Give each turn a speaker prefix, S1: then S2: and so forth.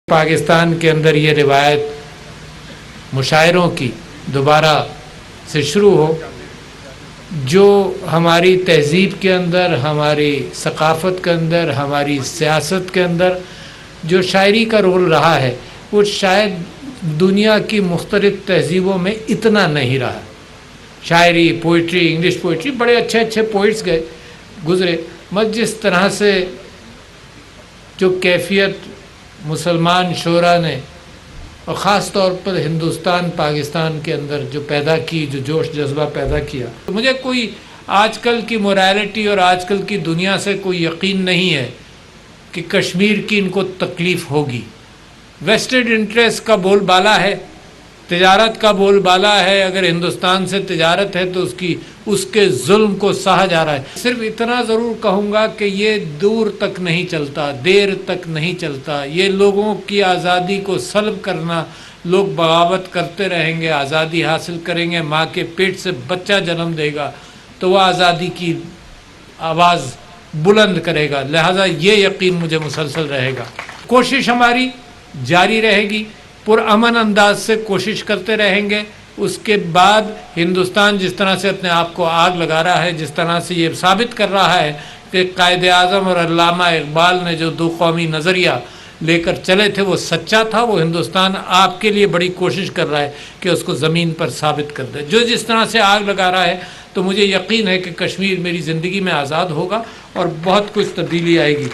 S1: پاکستان کے اندر یہ روایت مشاعروں کی دوبارہ سے شروع ہو جو ہماری تہذیب کے اندر، ہماری ثقافت کے اندر، ہماری سیاست کے اندر جو شاعری کا رول رہا ہے وہ شاید دنیا کی مختلف تہذیبوں میں اتنا نہیں رہا۔ شاعری، پوئٹری، انگلش پوئٹری، بڑے اچھے اچھے پوئٹس گزرے، مگر جس طرح سے جو کیفیت مسلمان شعراء نے اور خاص طور پر ہندوستان پاکستان کے اندر جو پیدا کی، جو جوش جذبہ پیدا کیا، مجھے کوئی آج کل کی مورالٹی اور آج کل کی دنیا سے کوئی یقین نہیں ہے کہ کشمیر کی ان کو تکلیف ہوگی۔ ویسٹڈ انٹرسٹ کا بول بالا ہے، تجارت کا بول بالا ہے، اگر ہندوستان سے تجارت ہے تو اس کے ظلم کو سہا جا رہا ہے۔ صرف اتنا ضرور کہوں گا کہ یہ دور تک نہیں چلتا، دیر تک نہیں چلتا، یہ لوگوں کی آزادی کو سلب کرنا، لوگ بغاوت کرتے رہیں گے، آزادی حاصل کریں گے، ماں کے پیٹ سے بچہ جنم دے گا تو وہ آزادی کی آواز بلند کرے گا، لہذا یہ یقین مجھے مسلسل رہے گا۔ کوشش ہماری جاری رہے گی، پرامن انداز سے کوشش کرتے رہیں گے۔ اس کے بعد ہندوستان جس طرح سے اپنے آپ کو آگ لگا رہا ہے، جس طرح سے یہ ثابت کر رہا ہے کہ قائد اعظم اور علامہ اقبال نے جو دو قومی نظریہ لے کر چلے تھے وہ سچا تھا، وہ ہندوستان آپ کے لیے بڑی کوشش کر رہا ہے کہ اس کو زمین پر ثابت کر دے۔ جو جس طرح سے آگ لگا رہا ہے تو مجھے یقین ہے کہ کشمیر میری زندگی میں آزاد ہوگا اور بہت کچھ تبدیلی آئے گی۔